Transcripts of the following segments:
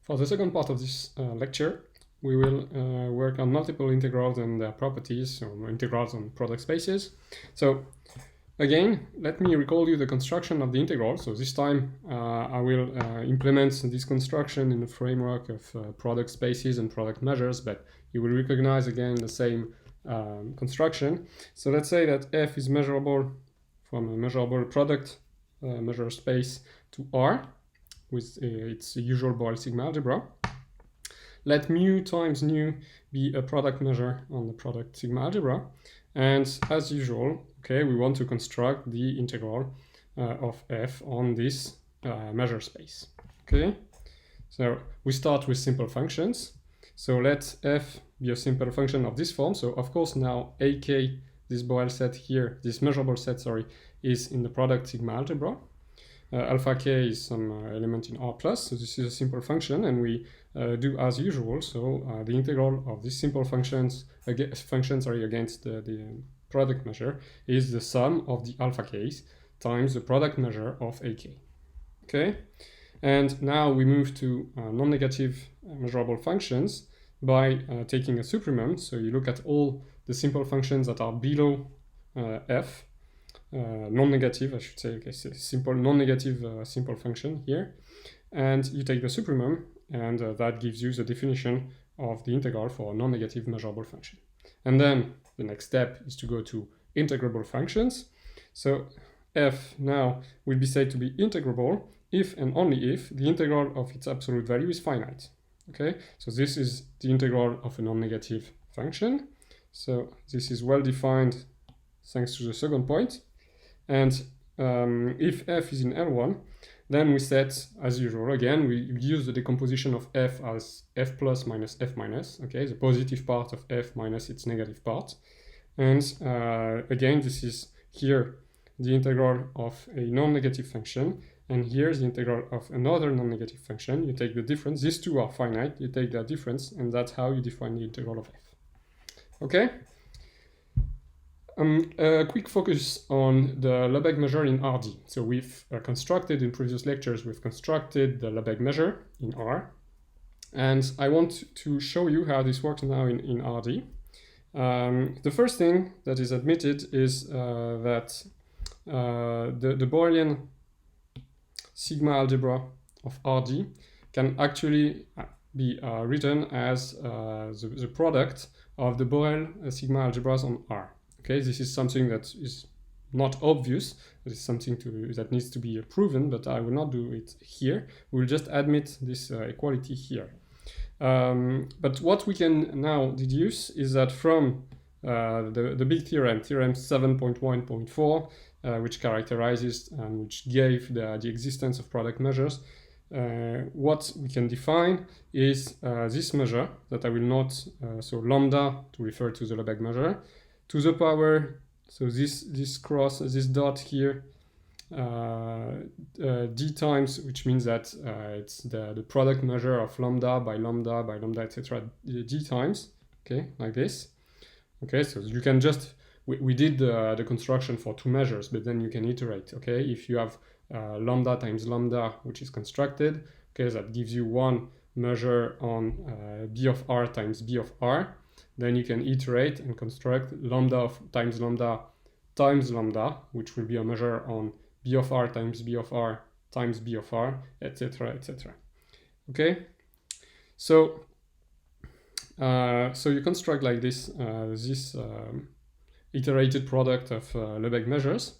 For the second part of this lecture, we will work on multiple integrals and their properties, so integrals on product spaces. So again, let me recall you the construction of the integral. So this time I will implement this construction in the framework of product spaces and product measures, but you will recognize again the same construction. So let's say that f is measurable from a measurable product measure space to R with its usual Borel sigma algebra. Let mu times nu be a product measure on the product sigma algebra. And as usual, okay, we want to construct the integral of f on this measure space. Okay, so we start with simple functions. So let f be a simple function of this form. So of course now ak, this Borel set here, this measurable set, sorry, is in the product sigma algebra. Alpha k is some element in R+, so this is a simple function, and we do as usual. So the integral of these simple functions against the product measure is the sum of the alpha k's times the product measure of ak. Okay, and now we move to non-negative measurable functions by taking a supremum. So you look at all the simple functions that are below f. Non-negative, I should say, okay, so simple non-negative simple function here, and you take the supremum, and that gives you the definition of the integral for a non-negative measurable function. And then the next step is to go to integrable functions. So f now will be said to be integrable if and only if the integral of its absolute value is finite. Okay, so this is the integral of a non-negative function. So this is well defined thanks to the second point. And if f is in L1, then we set, as usual, again, we use the decomposition of f as f plus minus f minus, okay, the positive part of f minus its negative part. And again, this is here the integral of a non-negative function, and here's the integral of another non-negative function. You take the difference, these two are finite, you take their difference, and that's how you define the integral of f. Okay? A quick focus on the Lebesgue measure in RD. So we've constructed in previous lectures, we've constructed the Lebesgue measure in R. And I want to show you how this works now in RD. The first thing that is admitted is that the Borelian sigma algebra of RD can actually be written as the product of the Borel sigma algebras on R. Okay, this is something that is not obvious. It is something that needs to be proven, but I will not do it here. We'll just admit this equality here. But what we can now deduce is that from the big theorem, Theorem 7.1.4, which characterizes and which gave the existence of product measures, what we can define is this measure that I will note, so lambda to refer to the Lebesgue measure, to the power, so this dot here, d times, which means that it's the product measure of lambda by lambda by lambda, etc. d times, okay, like this. Okay, so you can just, we did the construction for two measures, but then you can iterate, okay? If you have lambda times lambda, which is constructed, okay, that gives you one measure on b of r times b of r. Then you can iterate and construct lambda times lambda times lambda, which will be a measure on b of r times b of r times b of r, etc., etc. Okay, so so you construct like this this iterated product of Lebesgue measures,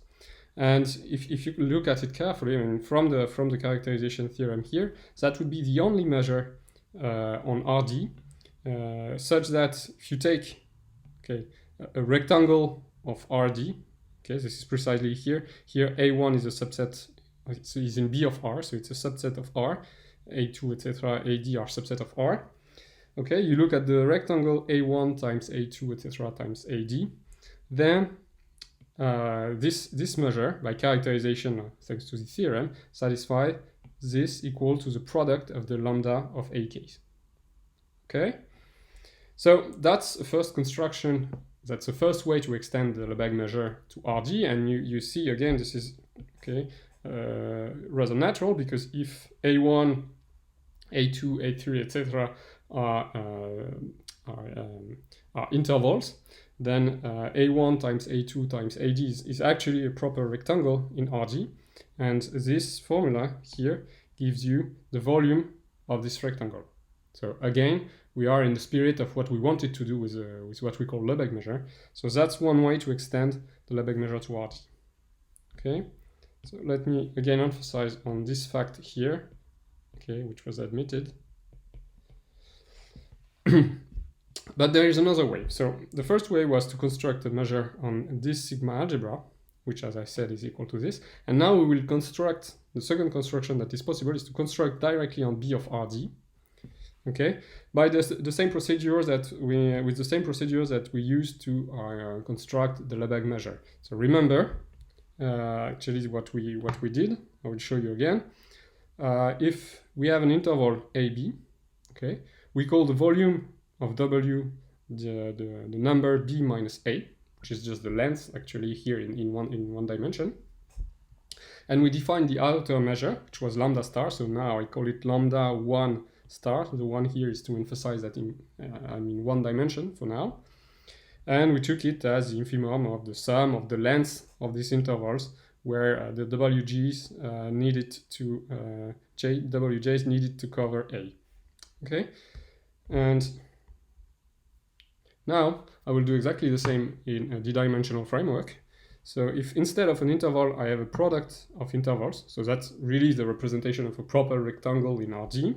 and if you look at it carefully, I mean, from the characterization theorem here, that would be the only measure on RD. Such that if you take, okay, a rectangle of RD, okay, this is precisely here. Here A1 is a subset, so is in B of R, so it's a subset of R. A2, etc., AD are subset of R. Okay, you look at the rectangle A1 times A2, etc., times AD. Then this measure, by characterization thanks to the theorem, satisfies this equal to the product of the lambda of AKs. Okay? So that's the first construction, that's the first way to extend the Lebesgue measure to RD, and you see again this is, okay, rather natural, because if A1 A2, A3, etc. are intervals, then A1 times A2 times AD is actually a proper rectangle in RG, and this formula here gives you the volume of this rectangle. So again, we are in the spirit of what we wanted to do with what we call Lebesgue measure. So that's one way to extend the Lebesgue measure to RG. Okay, so let me again emphasize on this fact here, okay, which was admitted. But there is another way. So the first way was to construct a measure on this sigma algebra, which, as I said, is equal to this. And now we will construct, the second construction that is possible is to construct directly on B of RD, okay, by the same procedures that with the same procedures that we used to construct the Lebesgue measure. So remember, actually what we did, I will show you again. If we have an interval AB, okay, we call the volume of W the number B minus A, which is just the length actually here in one dimension. And we define the outer measure, which was lambda star. So now I call it lambda 1 star. The one here is to emphasize that in one dimension for now. And we took it as the infimum of the sum of the lengths of these intervals, where the WJs needed to WJs needed to cover A. Okay, and now I will do exactly the same in a d-dimensional framework. So if instead of an interval I have a product of intervals, so that's really the representation of a proper rectangle in RG,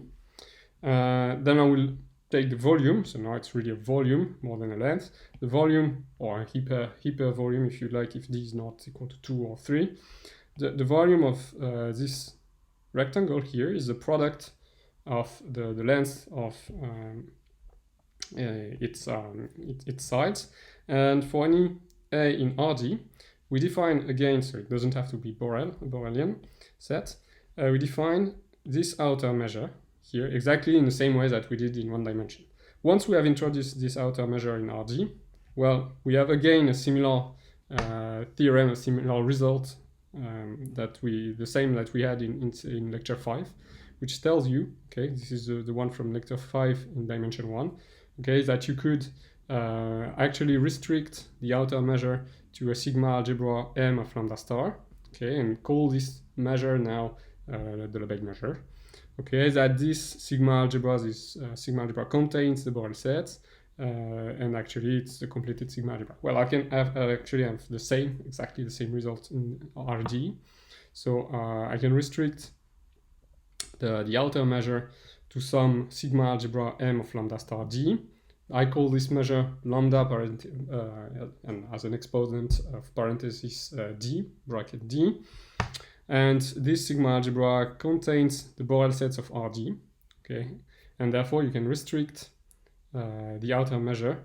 then I will take the volume, so now it's really a volume more than a length, the volume, or a hyper volume if you like, if d is not equal to 2 or 3. The volume of this rectangle here is the product of the length of its sides, and for any A in RD, we define again, so it doesn't have to be Borelian set, we define this outer measure here exactly in the same way that we did in one dimension. Once we have introduced this outer measure in RD, well, we have again a similar theorem, a similar result the same that we had in lecture 5, which tells you, okay, this is the one from lecture 5 in dimension 1, okay, that you could actually restrict the outer measure to a sigma algebra M of lambda star, okay, and call this measure now the Lebesgue measure, okay, that this sigma algebra contains the Borel sets, and actually it's the completed sigma algebra. Well, I can actually have exactly the same result in RD, so I can restrict the outer measure to some sigma algebra M of lambda star D. I call this measure lambda and as an exponent of parenthesis D, bracket D. And this sigma algebra contains the Borel sets of RD, okay? And therefore you can restrict the outer measure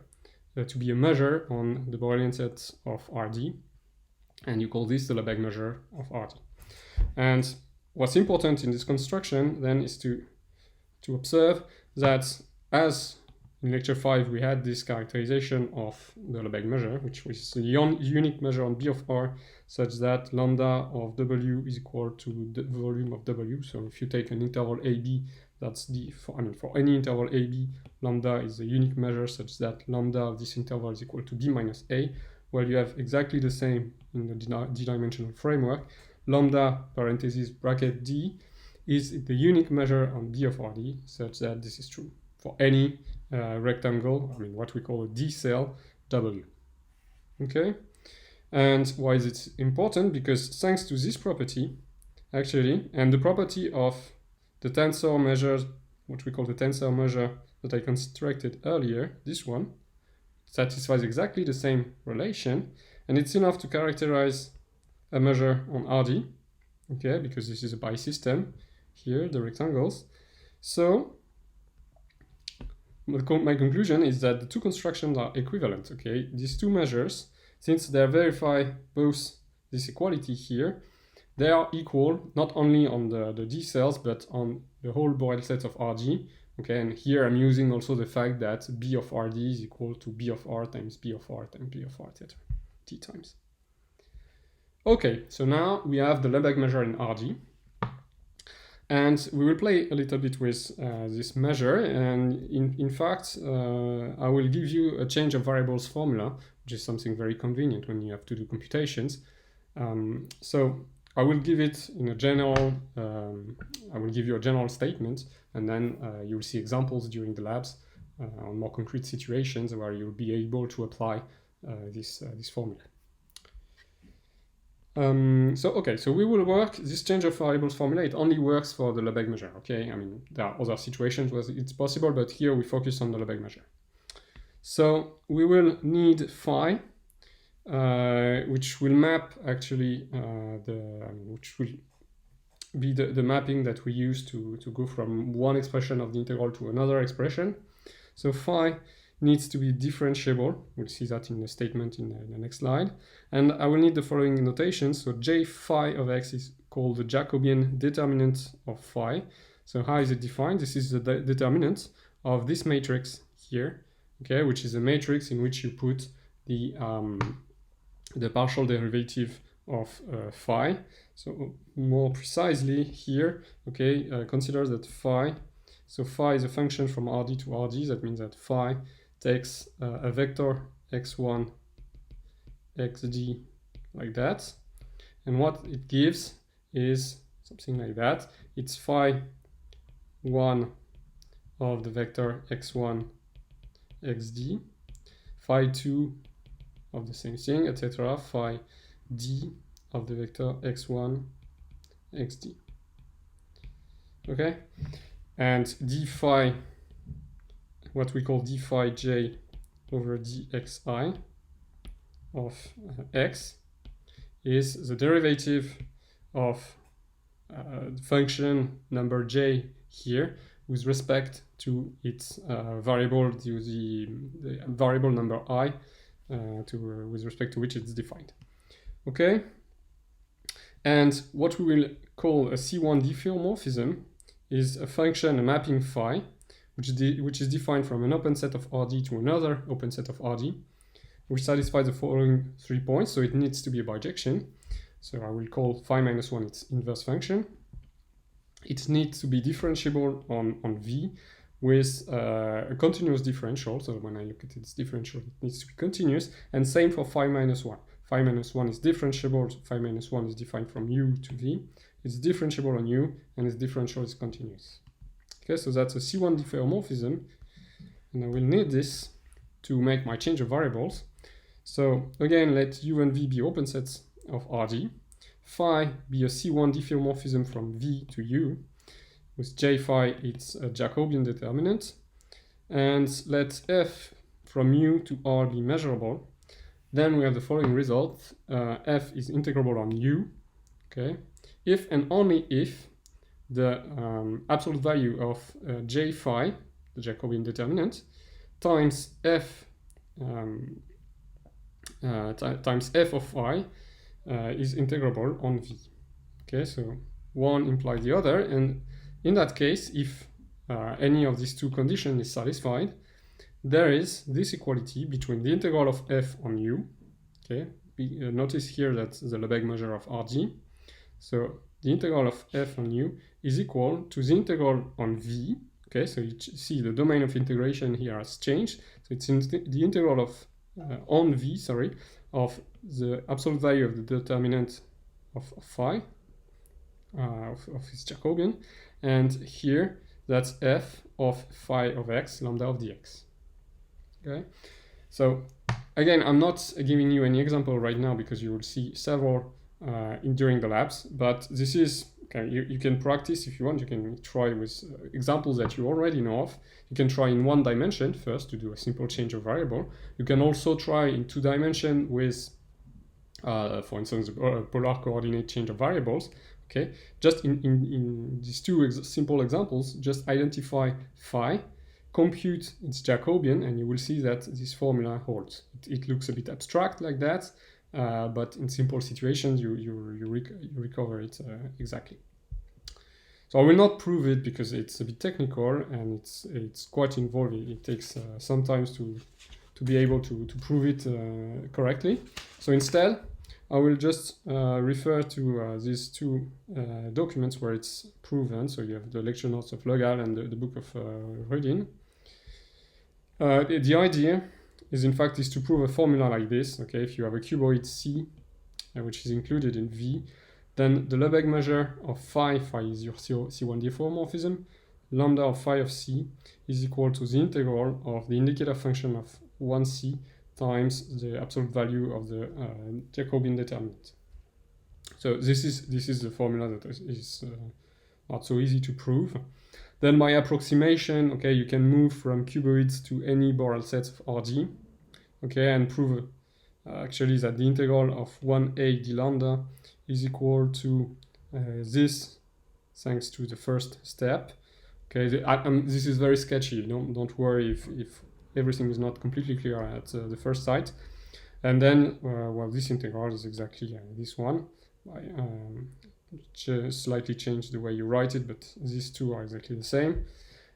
to be a measure on the Borelian sets of RD, and you call this the Lebesgue measure of RD. And what's important in this construction then is to observe that, as in lecture 5 we had this characterization of the Lebesgue measure, which was a unique measure on B of R, such that lambda of W is equal to the volume of W. So if you take an interval AB, that's for any interval AB, lambda is a unique measure such that lambda of this interval is equal to B minus A. Well, you have exactly the same in the d-dimensional framework. Lambda parenthesis bracket D is the unique measure on B of RD, such that this is true for any rectangle, what we call a D cell W. Okay, and why is it important? Because thanks to this property, actually, and the property of the tensor measures, what we call the tensor measure that I constructed earlier, this one, satisfies exactly the same relation, and it's enough to characterize a measure on RD, okay, because this is a bisystem here, the rectangles. So my conclusion is that the two constructions are equivalent, okay? These two measures, since they verify both this equality here, they are equal not only on the D cells, but on the whole Borel set of RG, okay? And here I'm using also the fact that B of RD is equal to B of R times B of R times B of R, etc. T times. Okay, so now we have the Lebesgue measure in RD. And we will play a little bit with this measure, and in fact, I will give you a change of variables formula, which is something very convenient when you have to do computations. So I will give it in a general, I will give you a general statement, and then you'll see examples during the labs on more concrete situations where you'll be able to apply this formula. So we will work this change of variables formula. It only works for the Lebesgue measure, okay? I mean, there are other situations where it's possible, but here we focus on the Lebesgue measure. So we will need phi, which will map actually which will be the mapping that we use to go from one expression of the integral to another expression. So phi needs to be differentiable. We'll see that in the statement in the next slide. And I will need the following notation. So j phi of x is called the Jacobian determinant of phi. So how is it defined? This is the determinant of this matrix here, okay, which is a matrix in which you put the partial derivative of phi. So more precisely here, okay, consider that phi, so phi is a function from Rd to Rd. That means that phi takes a vector x1, xd like that. And what it gives is something like that. It's phi 1 of the vector x1, xd, phi 2 of the same thing, etc. Phi d of the vector x1, xd. Okay? And d phi, what we call d phi j over dxi of x, is the derivative of the function number j here with respect to its variable, to the variable number I, with respect to which it's defined. Okay? And what we will call a C1 diffeomorphism is a function, a mapping phi, which is defined from an open set of Rd to another open set of Rd, which satisfies the following 3 points. So it needs to be a bijection. So I will call phi minus 1 its inverse function. It needs to be differentiable on V with a continuous differential. So when I look at its differential, it needs to be continuous. And same for phi minus 1. Phi minus 1 is differentiable. So phi minus 1 is defined from U to V. It's differentiable on U, and its differential is continuous. Okay, so that's a C1 diffeomorphism. And I will need this to make my change of variables. So again, let U and V be open sets of Rd. Phi be a C1 diffeomorphism from V to U. With J phi, it's a Jacobian determinant. And let F from U to R be measurable. Then we have the following result. F is integrable on U. Okay. If and only if the absolute value of J phi, the Jacobian determinant, times F times f of phi is integrable on V. Okay, so one implies the other, and in that case, if any of these two conditions is satisfied, there is this equality between the integral of f on U. Okay, notice here that the Lebesgue measure of Rg. So the integral of f on U is equal to the integral on V. Okay, so you see the domain of integration here has changed. So it's the integral of on V, sorry, of the absolute value of the determinant of phi, of its Jacobian, and here that's f of phi of x, lambda of dx. Okay, so again, I'm not giving you any example right now because you will see several during the labs, but this is, okay, you can practice if you want. You can try with examples that you already know of. You can try in 1 dimension first to do a simple change of variable. You can also try in 2 dimension with, for instance, polar coordinate change of variables. Okay, just in these 2 simple examples, just identify phi, compute its Jacobian, and you will see that this formula holds. It looks a bit abstract like that, but in simple situations, you recover it exactly. So I will not prove it because it's a bit technical and it's quite involved. It takes some time to be able to prove it correctly. So instead, I will just refer to these two documents where it's proven. So you have the lecture notes of Legal and the book of Rudin. The idea is, in fact, is to prove a formula like this. Okay, if you have a cuboid C, which is included in V, then the Lebesgue measure of phi is your C1 diffeomorphism, lambda of phi of C is equal to the integral of the indicator function of 1C times the absolute value of the Jacobian determinant. So this is the formula that is not so easy to prove. Then by approximation, okay, you can move from cuboids to any Borel sets of RG, okay, and prove actually that the integral of 1A d lambda is equal to this, thanks to the first step. Okay, this is very sketchy. Don't worry if everything is not completely clear at the first sight. And then, well, this integral is exactly this one. I slightly change the way you write it, but these two are exactly the same.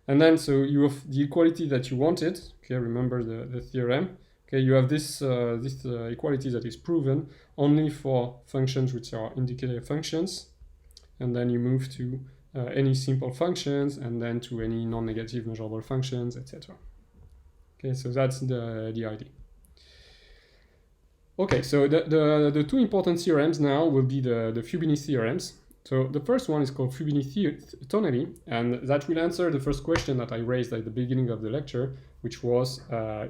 And then, so you have the equality that you wanted. Okay, remember the theorem. Okay, you have this equality that is proven only for functions which are indicator functions, and then you move to any simple functions, and then to any non-negative measurable functions, etc. Okay, so that's the idea. Okay, so the two important theorems now will be the Fubini theorems. So the first one is called Fubini-Tonelli, and that will answer the first question that I raised at the beginning of the lecture, which was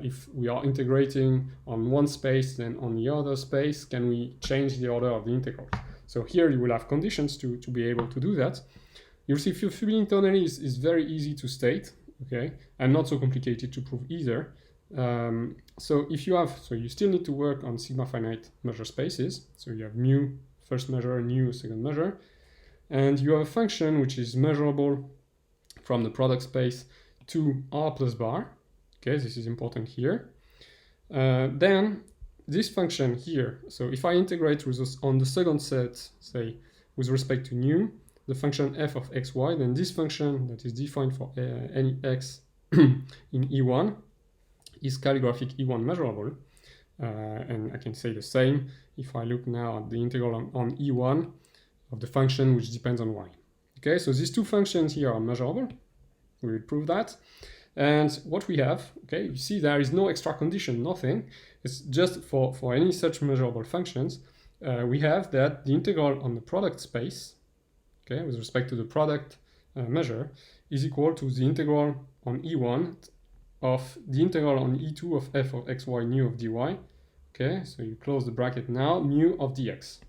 if we are integrating on one space, then on the other space, can we change the order of the integrals? So here you will have conditions to be able to do that. You'll see Fubini-Tonelli is very easy to state, okay, and not so complicated to prove either. So you still need to work on sigma finite measure spaces. So you have mu first measure, nu second measure, and you have a function which is measurable from the product space to R plus bar. Okay, this is important here. Then this function here, so if I integrate on the second set, say with respect to nu, the function f of xy, then this function that is defined for any x in E1 is calligraphic E1 measurable. And I can say the same if I look now at the integral on E1 of the function which depends on y. Okay, so these two functions here are measurable. We will prove that. And what we have, okay, you see there is no extra condition, nothing. It's just for any such measurable functions, we have that the integral on the product space, okay, with respect to the product measure, is equal to the integral on E1 of the integral on E2 of f of xy nu of dy. Okay, so you close the bracket now, mu of dx.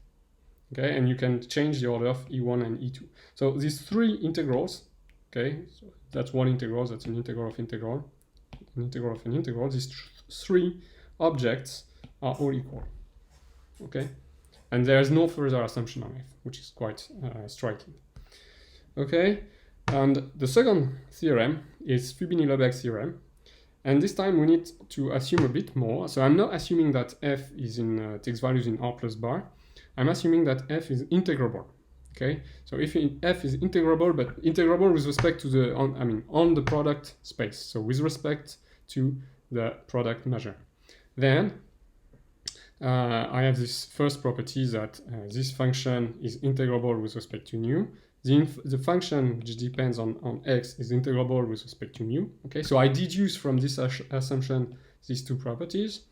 Okay, and you can change the order of E1 and E2. So these three integrals, okay, so that's one integral, that's an integral of integral, an integral of an integral. These three objects are all equal. Okay, and there is no further assumption on f, which is quite striking. Okay, and the second theorem is Fubini-Lebesgue theorem. And this time we need to assume a bit more. So I'm not assuming that f is takes values in R plus bar. I'm assuming that f is integrable. Okay, so if f is integrable, but integrable with respect to the on the product space. So with respect to the product measure, then I have this first property that this function is integrable with respect to nu. The function which depends on x is integrable with respect to mu. Okay, so I deduce from this assumption these two properties.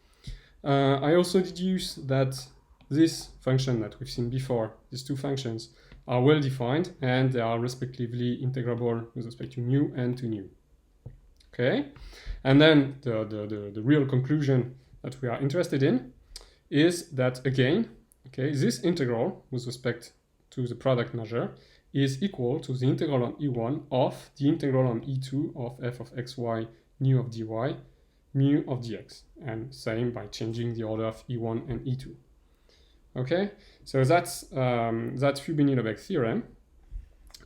I also deduce that this function that we've seen before, these two functions, are well defined and they are respectively integrable with respect to mu and to nu. Okay, and then the real conclusion that we are interested in is that again, okay, this integral with respect to the product measure is equal to the integral on E1 of the integral on E2 of f of xy nu of dy mu of dx, and same by changing the order of E1 and E2. Okay, so that's Fubini-Lebesgue theorem.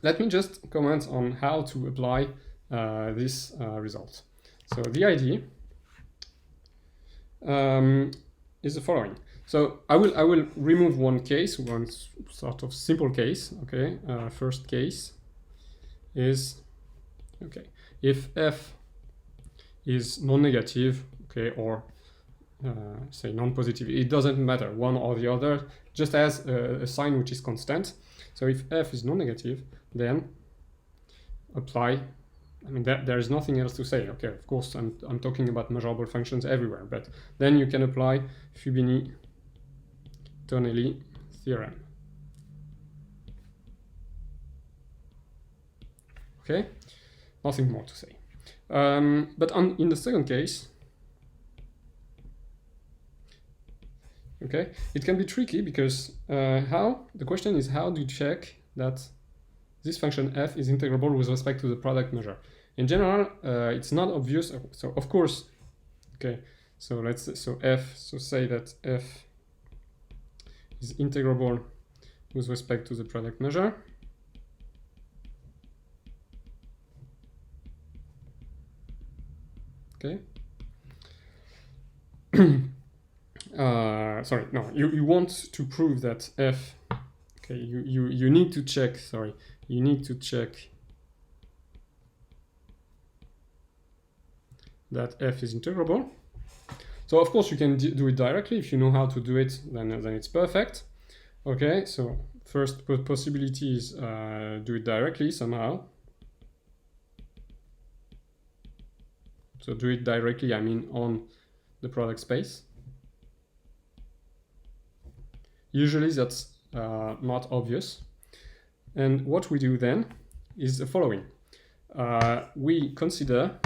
Let me just comment on how to apply this result. So the idea is the following. So I will remove one case, one sort of simple case. Okay, first case is, okay, if f is non-negative, okay, or say non-positive. It doesn't matter, one or the other, just as a sign which is constant. So if f is non-negative, then apply. I mean, there is nothing else to say. Okay, of course, I'm talking about measurable functions everywhere, but then you can apply Fubini-Tonelli theorem. Okay, nothing more to say. But in the second case, okay, it can be tricky because the question is, how do you check that this function f is integrable with respect to the product measure? In general, it's not obvious. So of course, okay, so say that f is integrable with respect to the product measure. Okay. Sorry, no, you want to prove that f, okay, you need to check, sorry, you need to check that f is integrable. So of course you can do it directly. If you know how to do it, then it's perfect. Okay, so first possibility is do it directly somehow. So do it directly, I mean on the product space. Usually that's not obvious. And what we do then is the following. We consider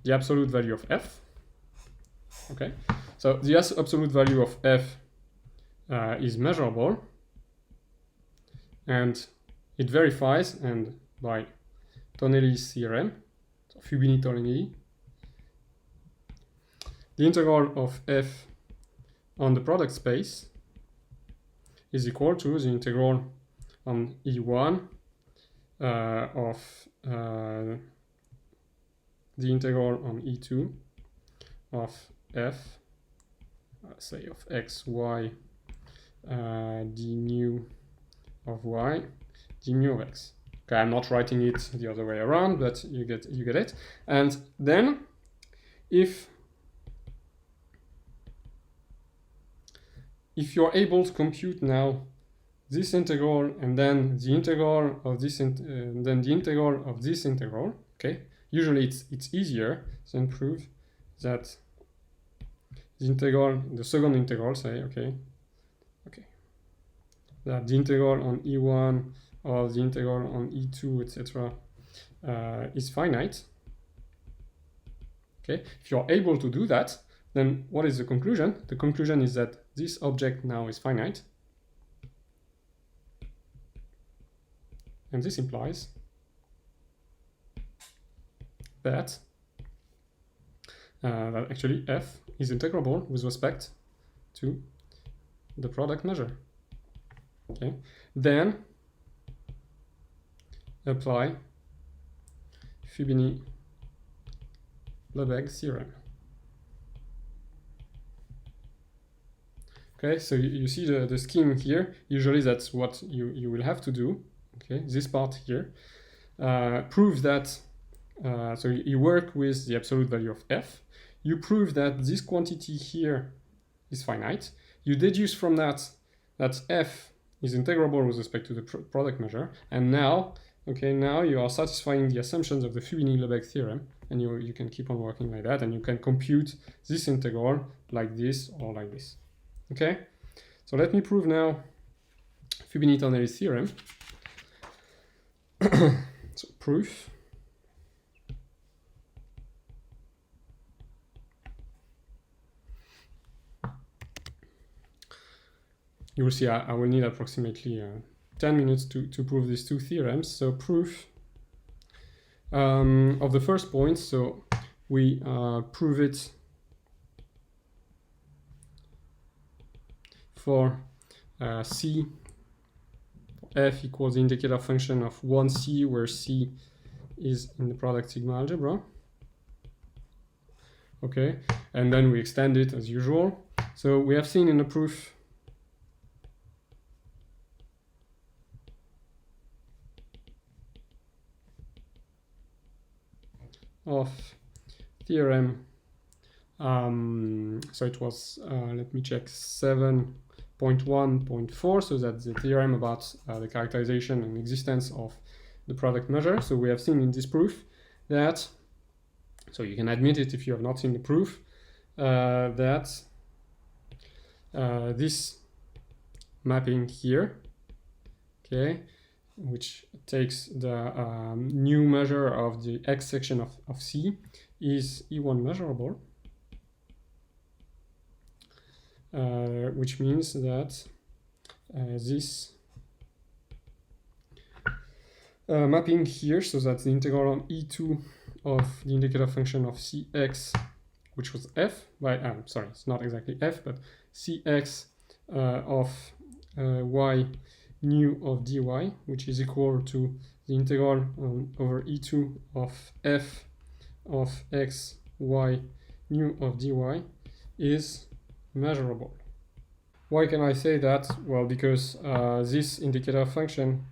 the absolute value of f. Okay, so the absolute value of f is measurable, and it verifies, and by Tonelli's theorem, so Fubini-Tonelli, the integral of f on the product space is equal to the integral on E1 of the integral on E2 of f, say of x, y, d nu of y, d mu of x. Okay, I'm not writing it the other way around, but you get it. And then if you're able to compute now this integral and then the integral of this and then the integral of this integral, okay, usually it's easier than prove that the integral, the second integral, say, okay, that the integral on E1 or the integral on E2, etc., is finite. Okay, if you're able to do that, then what is the conclusion? The conclusion is that this object now is finite. And this implies that that actually f is integrable with respect to the product measure. Okay, then apply Fubini-Lebesgue theorem. Okay, so you see the scheme here. Usually that's what you will have to do. Okay, this part here proves that, so you work with the absolute value of f. You prove that this quantity here is finite. You deduce from that that f is integrable with respect to the product measure. And now, okay, now you are satisfying the assumptions of the Fubini-Lebesgue theorem, and you can keep on working like that, and you can compute this integral like this or like this. Okay, so let me prove now Fubini-Tonelli theorem. So proof. You will see I will need approximately 10 minutes to prove these two theorems. So proof of the first point, so we prove it for C, f equals the indicator function of 1c, where c is in the product sigma algebra. Okay, and then we extend it as usual. So we have seen in the proof of theorem. So it was, let me check, 7.1.4, so that's the theorem about the characterization and existence of the product measure. So we have seen in this proof that, so you can admit it if you have not seen the proof, that this mapping here, okay, which takes the new measure of the x section of C, is E1 measurable, which means that this mapping here, so that the integral on E2 of the indicator function of Cx, which was f, by, sorry, it's not exactly f, but Cx of y nu of dy, which is equal to the integral over E2 of f of x y nu of dy, is measurable. Why can I say that? Well, because this indicator function,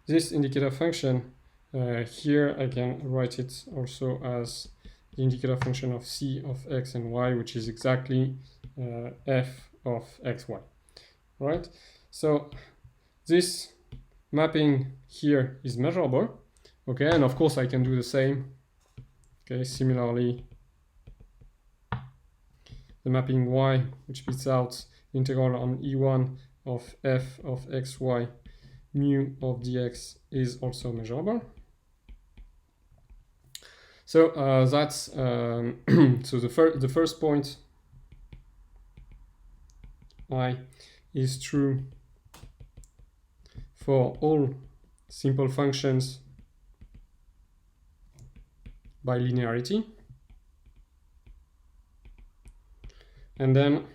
this indicator function, here I can write it also as the indicator function of c of x and y, which is exactly f of xy, right? So this mapping here is measurable, okay, and of course I can do the same, okay, similarly the mapping y, which spits out integral on E1 of f of xy mu of dx, is also measurable. So that's so the first point I is true for all simple functions by linearity. And then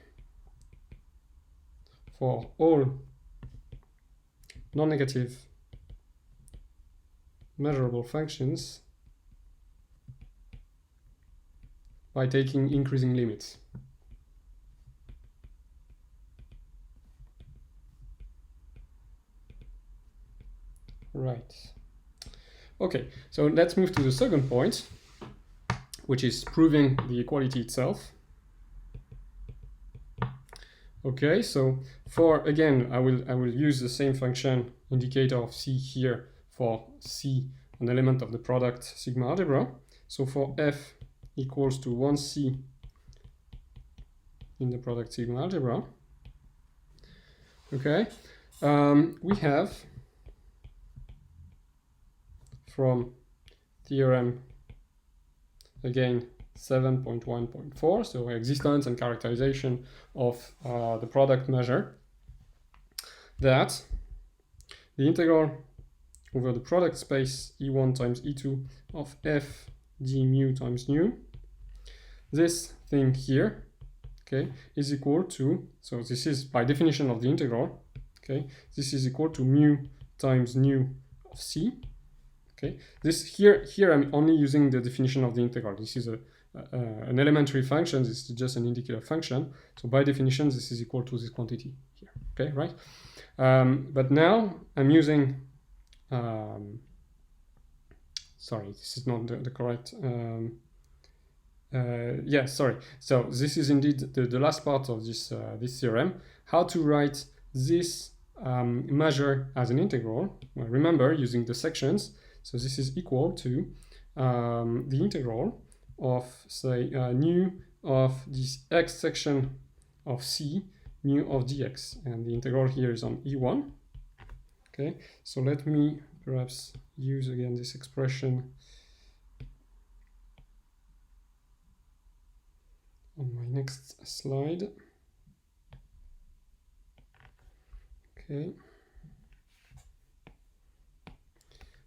for all non-negative measurable functions by taking increasing limits. Right. Okay, so let's move to the second point, which is proving the equality itself. Okay, so for, again, I will use the same function indicator of C here for C, an element of the product sigma algebra. So for f equals to 1c in the product sigma algebra, okay, we have from theorem, again, 7.1.4, so existence and characterization of the product measure, that the integral over the product space E1 times E2 of f d mu times nu, this thing here, okay, is equal to, so this is by definition of the integral, okay, this is equal to mu times nu of c. Okay, this here I'm only using the definition of the integral. This is an elementary function. This is just an indicator function. So by definition, this is equal to this quantity here. Okay, right? But now I'm using. Sorry, this is not the correct. Yeah, sorry. So this is indeed the last part of this this theorem. How to write this measure as an integral? Well, remember, using the sections. So this is equal to the integral of, say, nu of this x section of C, mu of dx. And the integral here is on E1. Okay, so let me perhaps use again this expression on my next slide. Okay.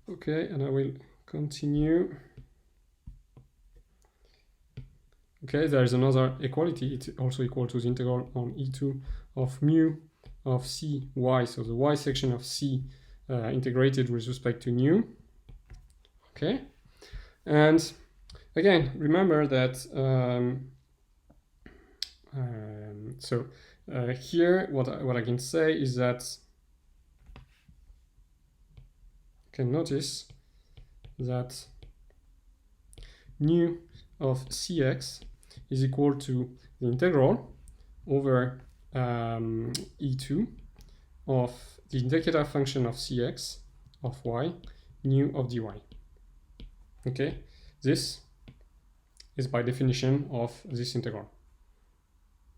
Okay, and I will continue. Okay, there is another equality. It's also equal to the integral on E2 of mu of C y, so the y section of C integrated with respect to nu. Okay, and again, remember that here what I can say is that can notice that nu of Cx is equal to the integral over E2 of the indicator function of Cx of y nu of dy. Okay, this is by definition of this integral.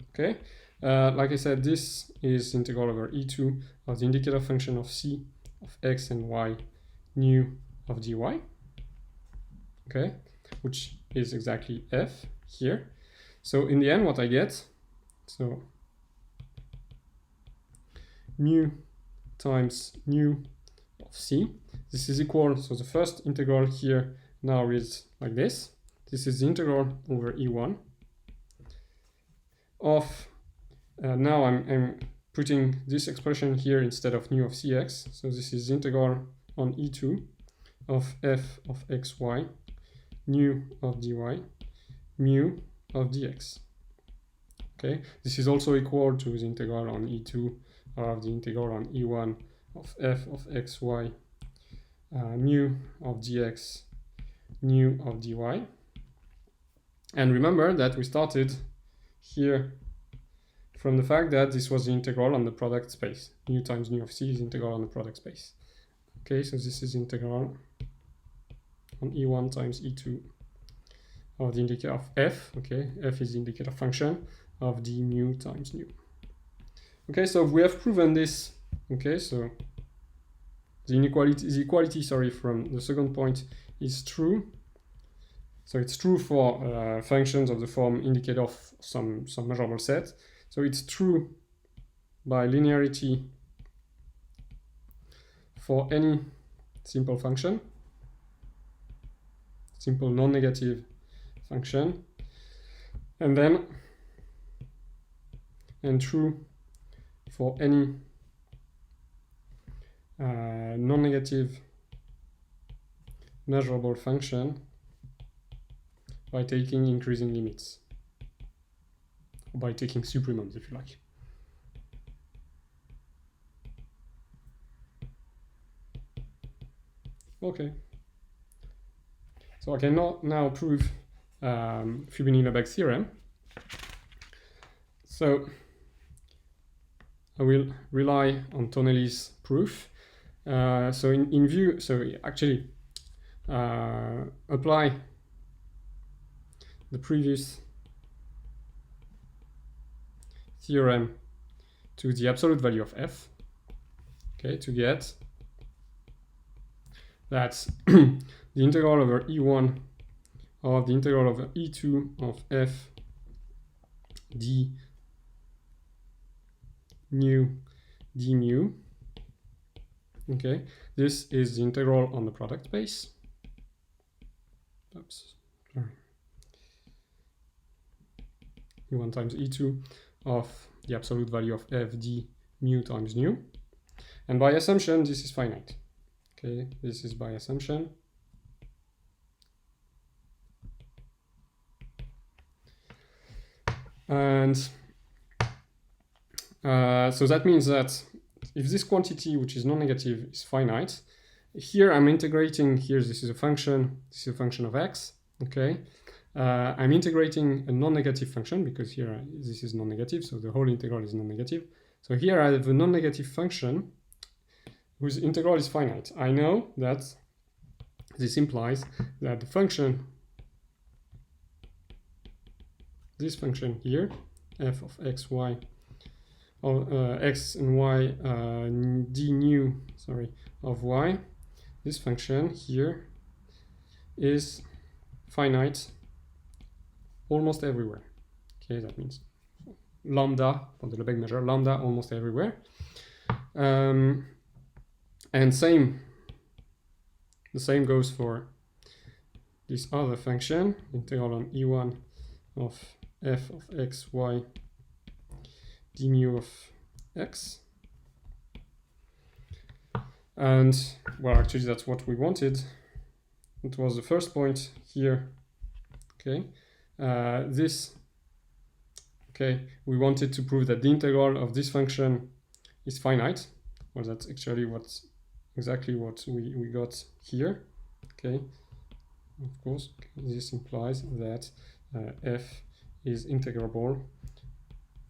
Okay, like I said, this is integral over E2 of the indicator function of C of x and y nu of dy. Okay, which is exactly f here. So in the end, what I get, so mu times nu of c, this is equal, so the first integral here now reads like this. This is the integral over E1 of, now I'm putting this expression here instead of nu of Cx, so this is the integral on E2 of f of xy nu of dy mu of dx. Okay, this is also equal to the integral on E2 of the integral on E1 of f of xy mu of dx nu of dy. And remember that we started here from the fact that this was the integral on the product space. Nu times nu of c is integral on the product space. Okay, so this is integral on E1 times E2 of the indicator of f. Okay, f is the indicator function of d mu times nu. Okay, so we have proven this. Okay, so the equality, sorry, from the second point is true. So it's true for functions of the form indicator of some measurable set. So it's true by linearity for any simple function, simple non-negative function, and true for any non-negative measurable function by taking increasing limits, or by taking supremums, if you like. Okay, so I can now prove Fubini-Lebesgue theorem. So I will rely on Tonelli's proof. So in view, so actually apply the previous theorem to the absolute value of f, okay, to get that the integral over E1 of the integral over E2 of f d nu d mu, okay, this is the integral on the product space. Oops, sorry. E1 times E2 of the absolute value of f d mu times nu, and by assumption this is finite. Okay, this is by assumption. And so that means that if this quantity, which is non-negative, is finite, here I'm integrating, here this is a function of x, okay? I'm integrating a non-negative function because here this is non-negative, so the whole integral is non-negative. So here I have a non-negative function whose integral is finite. I know that this implies that the function, this function here, f of x, y, of x and y d nu, sorry, of y, this function here is finite almost everywhere. Okay, that means lambda for the Lebesgue measure, lambda almost everywhere. And the same goes for this other function, integral on E1 of f of x, y, d mu of x. And, well, actually that's what we wanted. It was the first point here, okay. Okay, we wanted to prove that the integral of this function is finite. Well, that's actually exactly what we got here. Okay, of course, this implies that f is integrable,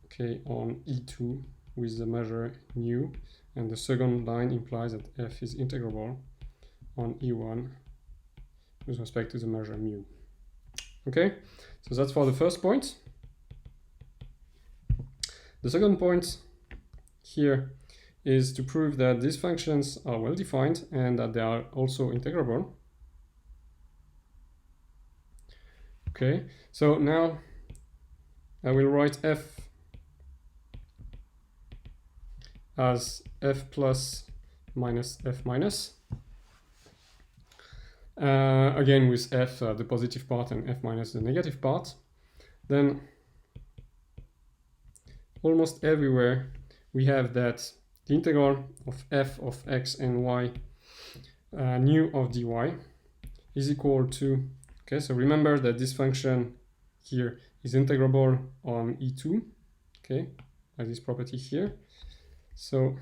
okay, on E2 with the measure nu, and the second line implies that f is integrable on E1 with respect to the measure mu. Okay, so that's for the first point. The second point here is to prove that these functions are well defined and that they are also integrable. Okay, so now I will write f as f plus minus f minus. Again with f the positive part and f minus the negative part. Then almost everywhere we have that the integral of f of x and y nu of dy is equal to, okay, so remember that this function here is integrable on E2, okay, by this property here. So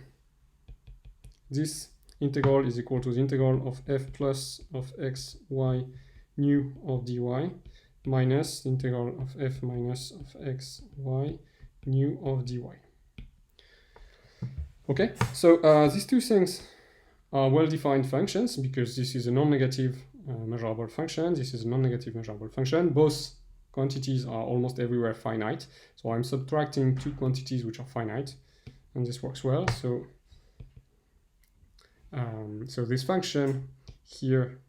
this integral is equal to the integral of f plus of x y nu of dy minus the integral of f minus of x y nu of dy. Okay, so these two things are well-defined functions because this is a non-negative measurable function, this is a non-negative measurable function. Both quantities are almost everywhere finite, so I'm subtracting two quantities which are finite, and this works well. So so this function here,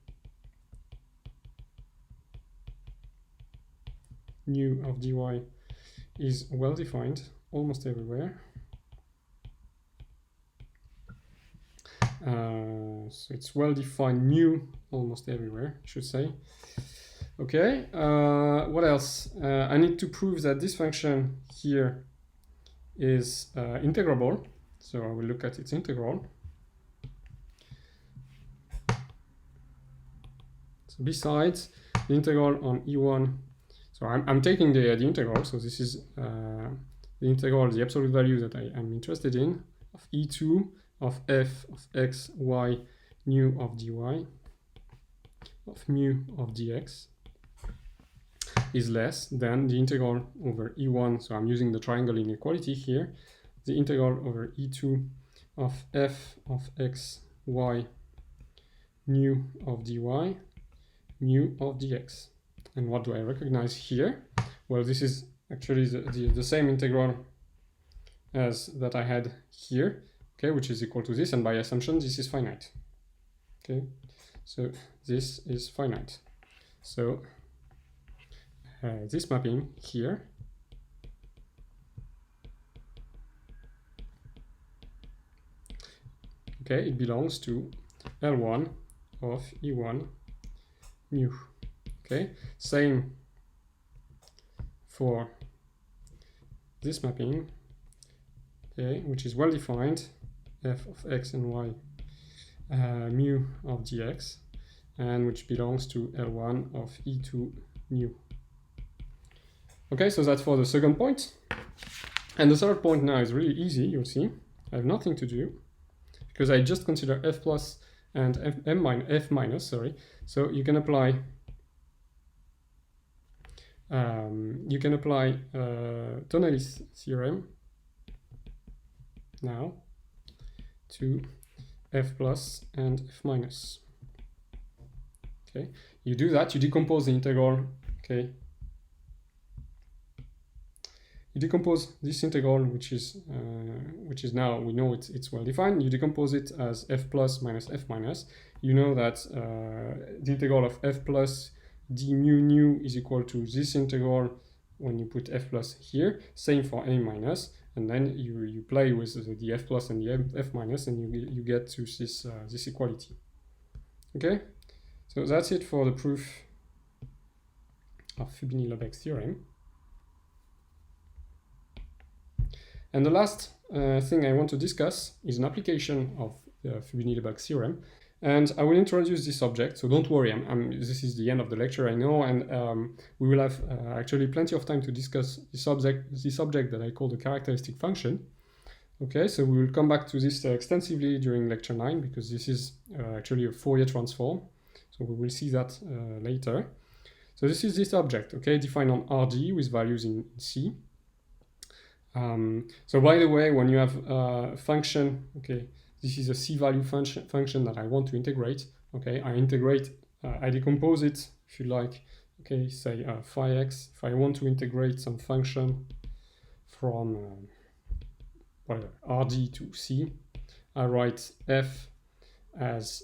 nu of dy, is well defined almost everywhere. So it's well defined nu almost everywhere, I should say. Okay, what else? I need to prove that this function here is integrable. So I will look at its integral. So besides the integral on E1, so I'm taking the integral, so this is the integral, the absolute value that I am interested in, of E2 of f of x, y, nu of dy, of mu of dx, is less than the integral over E1, so I'm using the triangle inequality here, the integral over E2 of f of x, y, nu of dy, mu of dx. And what do I recognize here? Well, this is actually the same integral as that I had here, okay, which is equal to this, and by assumption this is finite. Okay, so this is finite. So this mapping here okay, it belongs to L1 of E1 mu. Okay, same for this mapping, okay, which is well defined, f of x and y mu of dx, and which belongs to L1 of E2 mu. Okay, so that's for the second point. And the third point now is really easy, you'll see. I have nothing to do, because I just consider f plus and f minus, sorry. So you can apply Tonelli's theorem now to f plus and f minus. Okay, you do that, you decompose the integral, okay. You decompose this integral, which is now, we know it's well defined. You decompose it as f plus minus f minus. You know that the integral of f plus d mu nu is equal to this integral when you put f plus here. Same for a minus, and then you play with the f plus and the f minus, and you get to this this equality. Okay, so that's it for the proof of Fubini-Lebesgue theorem. And the last thing I want to discuss is an application of the Fubini-Lebesgue theorem. And I will introduce this object, so don't worry, this is the end of the lecture, I know, and we will have actually plenty of time to discuss this object that I call the characteristic function. Okay, so we will come back to this extensively during lecture 9, because this is actually a Fourier transform. So we will see that later. So this is this object, okay, defined on RD with values in C. So by the way, when you have a function, okay, this is a C value function that I want to integrate, okay, I decompose it, if you like, okay, say phi x. If I want to integrate some function from whatever, RD to C, I write f as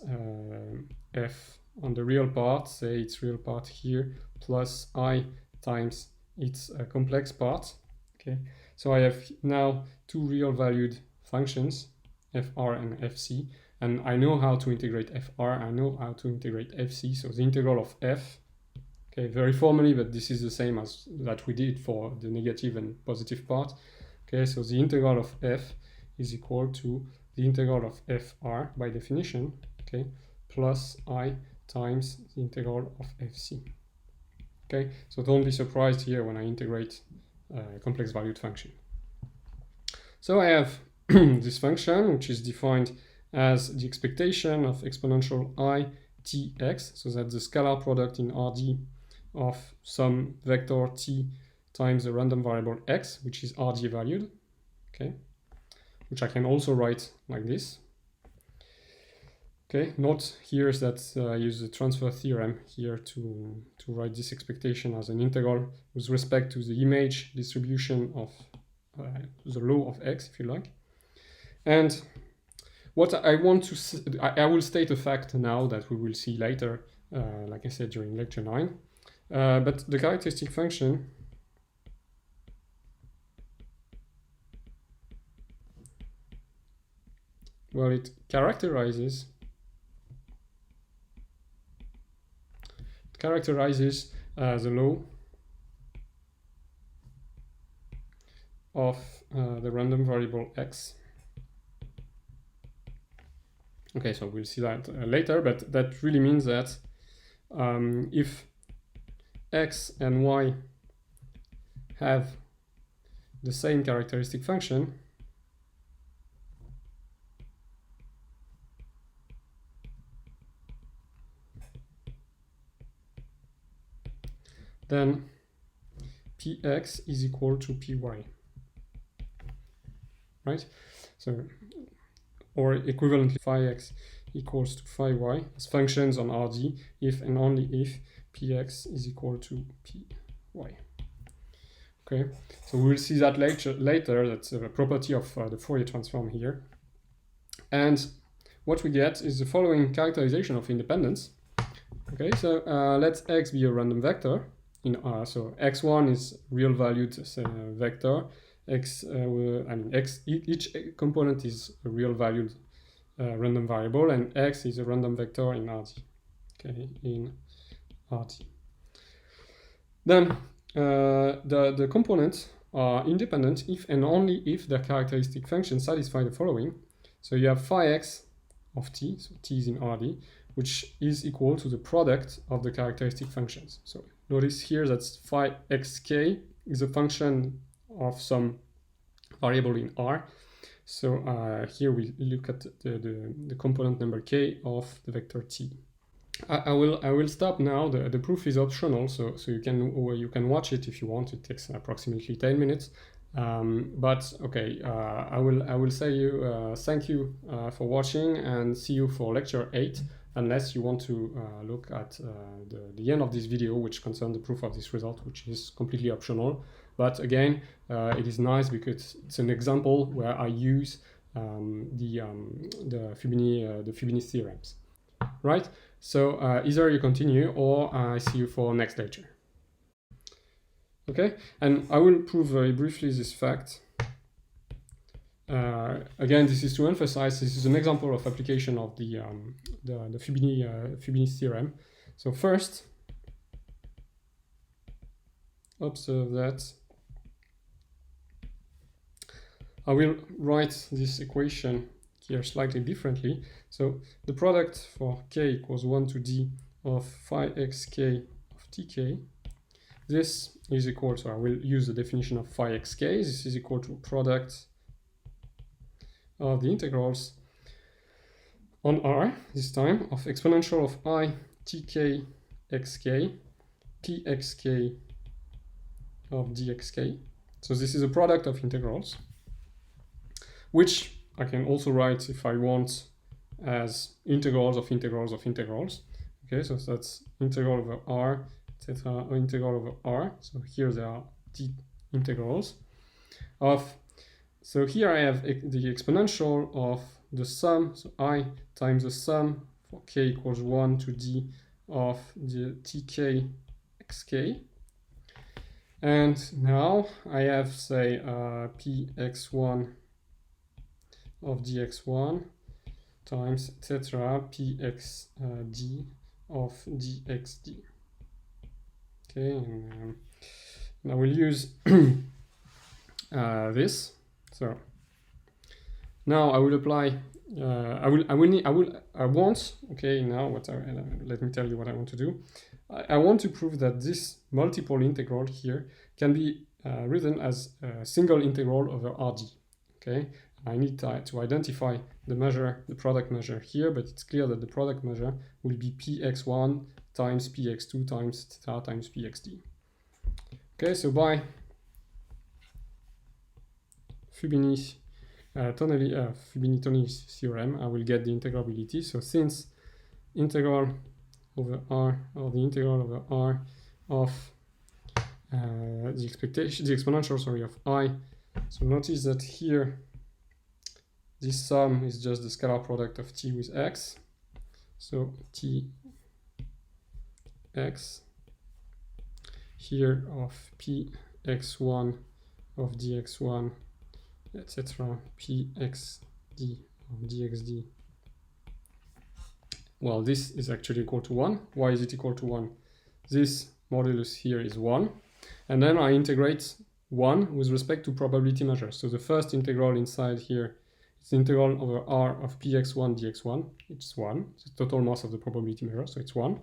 f on the real part, say its real part here, plus I times its complex part, okay. So I have now two real valued functions, fr and fc, and I know how to integrate fr, I know how to integrate fc, so the integral of f, okay, very formally, but this is the same as that we did for the negative and positive part, okay, so the integral of f is equal to the integral of fr by definition, okay, plus I times the integral of fc, okay, so don't be surprised here when I integrate a complex valued function. So I have this function, which is defined as the expectation of exponential I tx, so that's the scalar product in RD of some vector t times a random variable x, which is RD valued, okay, which I can also write like this. Okay, note here is that I use the transfer theorem here to write this expectation as an integral with respect to the image distribution of the law of x, if you like. And what I want to, I will state a fact now that we will see later, like I said during lecture 9. But the characteristic function well, it characterizes the law of the random variable x. Okay, so we'll see that later, but that really means that if x and y have the same characteristic function, then px is equal to py, right? So, or equivalently, phi x equals to phi y as functions on RD if and only if px is equal to py. Okay, so we'll see that later. That's a property of the Fourier transform here. And what we get is the following characterization of independence. Okay, so let x be a random vector in R. So x1 is real valued vector. Each component is a real valued random variable, and x is a random vector in RD. Okay, in RD. Then the components are independent if and only if their characteristic functions satisfy the following. So you have phi x of t, so t is in RD, which is equal to the product of the characteristic functions. So notice here that phi xk is a function of some variable in R. So here we look at the component number k of the vector t. I will stop now. The proof is optional, so you can watch it if you want. It takes approximately 10 minutes. But okay, I will say you thank you for watching, and see you for lecture 8. Unless you want to look at the end of this video, which concerns the proof of this result, which is completely optional. But again, it is nice because it's an example where I use the Fubini theorems, right? So either you continue or I see you for next lecture. Okay, and I will prove very briefly this fact. Again, this is to emphasize this is an example of application of the Fubini theorem. So first, observe that I will write this equation here slightly differently. So the product for k equals 1 to d of phi xk of tk. This is equal to, I will use the definition of phi xk. This is equal to product of the integrals on R, this time, of exponential of I tk xk pxk of dxk. So this is a product of integrals, which I can also write, if I want, as integrals of integrals of integrals. Okay, so that's integral over r, etc., or integral over r. So here there are the integrals of, so here I have the exponential of the sum, so I times the sum for k equals 1 to d of the tk xk. And now I have, say, px1 of dx1 times, etc., pxd of dxd. Okay, and I will use this. So now I will apply. I want. Okay, now let me tell you what I want to do. I want to prove that this multiple integral here can be written as a single integral over Rd. Okay, I need to identify the measure, the product measure here, but it's clear that the product measure will be px1 times px2 times theta times pxd. Okay, so by Fubini-Tonelli theorem, I will get the integrability. So since integral over r, or the integral over r of the exponential, sorry, of I. So notice that here this sum is just the scalar product of t with x. So t x here of px1 of dx1, etc., pxd of dxd. Well, this is actually equal to 1. Why is it equal to 1? This modulus here is 1. And then I integrate 1 with respect to probability measures. So the first integral inside here is integral over r of px1 dx1. It's 1. It's the total mass of the probability measure, so it's 1.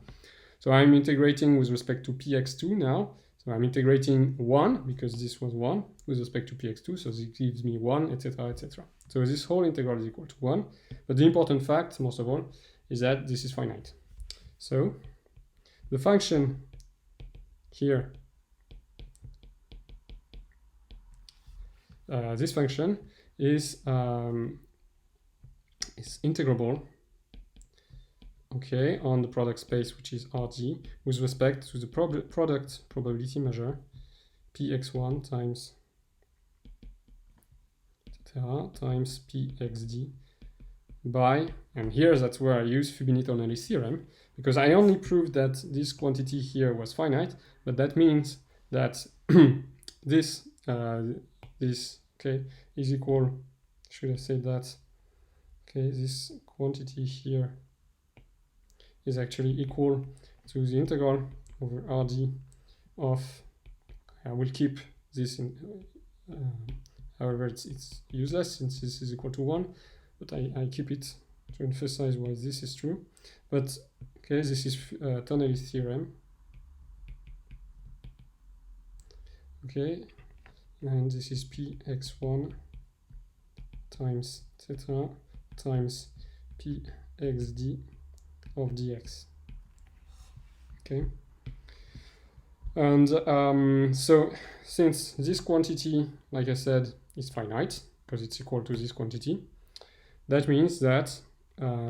So I'm integrating with respect to px2 now. So I'm integrating 1, because this was 1, with respect to px2. So this gives me 1, etc., etc. So this whole integral is equal to 1. But the important fact, most of all, is that this is finite. So the function here, this function is integrable, okay, on the product space, which is Rg, with respect to the product probability measure px1 times theta times pxd by, and here that's where I use Fubini-Tonelli theorem, because I only proved that this quantity here was finite, but that means that this okay is equal, should I say that, okay, this quantity here is actually equal to the integral over Rd of, I will keep this in, however it's useless since this is equal to 1, but I keep it to emphasize why this is true. But okay, this is Tonelli theorem. Okay, and this is px1 times theta times pxd of dx. Okay, and so since this quantity, like I said, is finite because it's equal to this quantity, that means that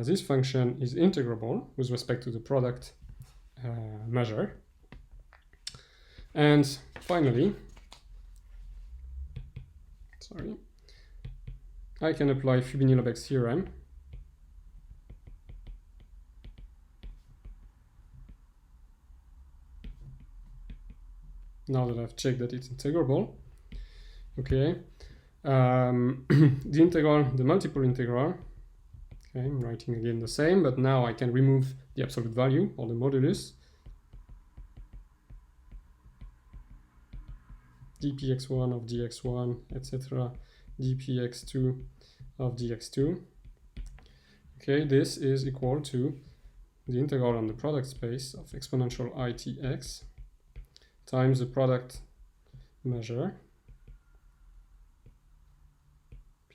this function is integrable with respect to the product measure. And finally, sorry, I can apply Fubini-Lebesgue theorem. Now that I've checked that it's integrable, okay, the integral, the multiple integral, okay, I'm writing again the same, but now I can remove the absolute value or the modulus. dpx1 of dx1, etc., dpx2 of dx2. Okay, this is equal to the integral on the product space of exponential itx times the product measure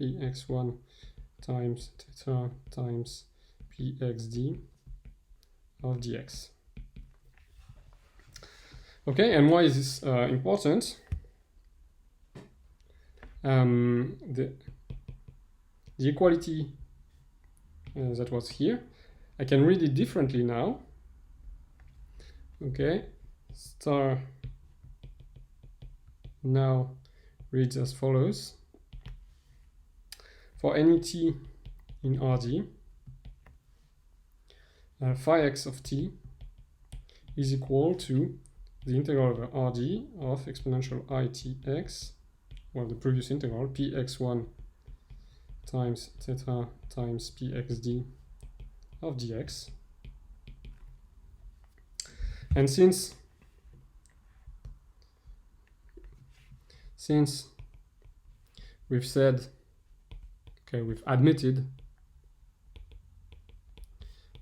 px1 times theta times pxd of dx. Okay, and why is this important? The equality that was here, I can read it differently now. Okay, star now reads as follows. For any t in Rd, phi x of t is equal to the integral over Rd of exponential itx, well, the previous integral, px1 times theta times pxd of dx. And since we've said, okay, we've admitted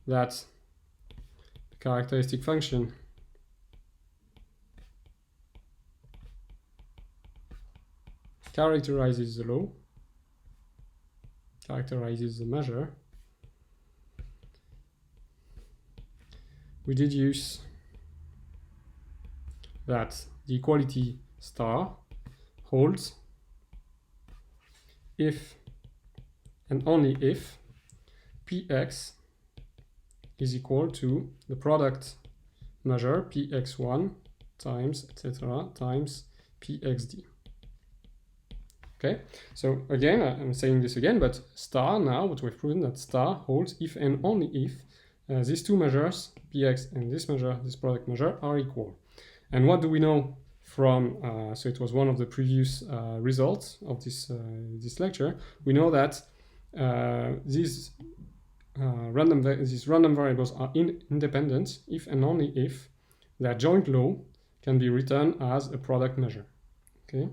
that the characteristic function characterizes the law, characterizes the measure, we deduce that the equality star holds if and only if px is equal to the product measure px1 times etc. times pxd. Okay, so again, I'm saying this again, but star now, what we've proven that star holds if and only if these two measures, px and this measure, this product measure, are equal. And what do we know from, so it was one of the previous results of this, this lecture, we know that these random variables are independent if and only if their joint law can be written as a product measure. Okay,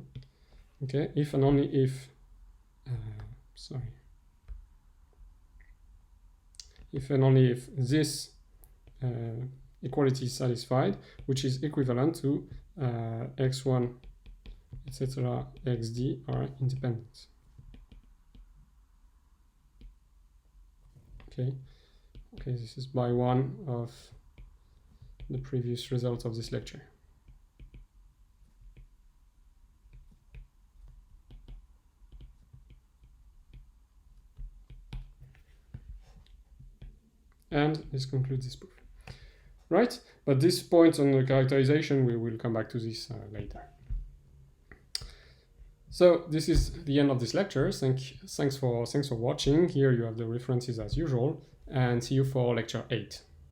okay, if and only if, if and only if this equality is satisfied, which is equivalent to x1, etc., xd are independent. Okay, okay, this is by one of the previous results of this lecture. And this concludes this proof. Right, but this point on the characterization, we will come back to this later. So this is the end of this lecture. Thanks for watching. Here you have the references as usual, and see you for lecture 8.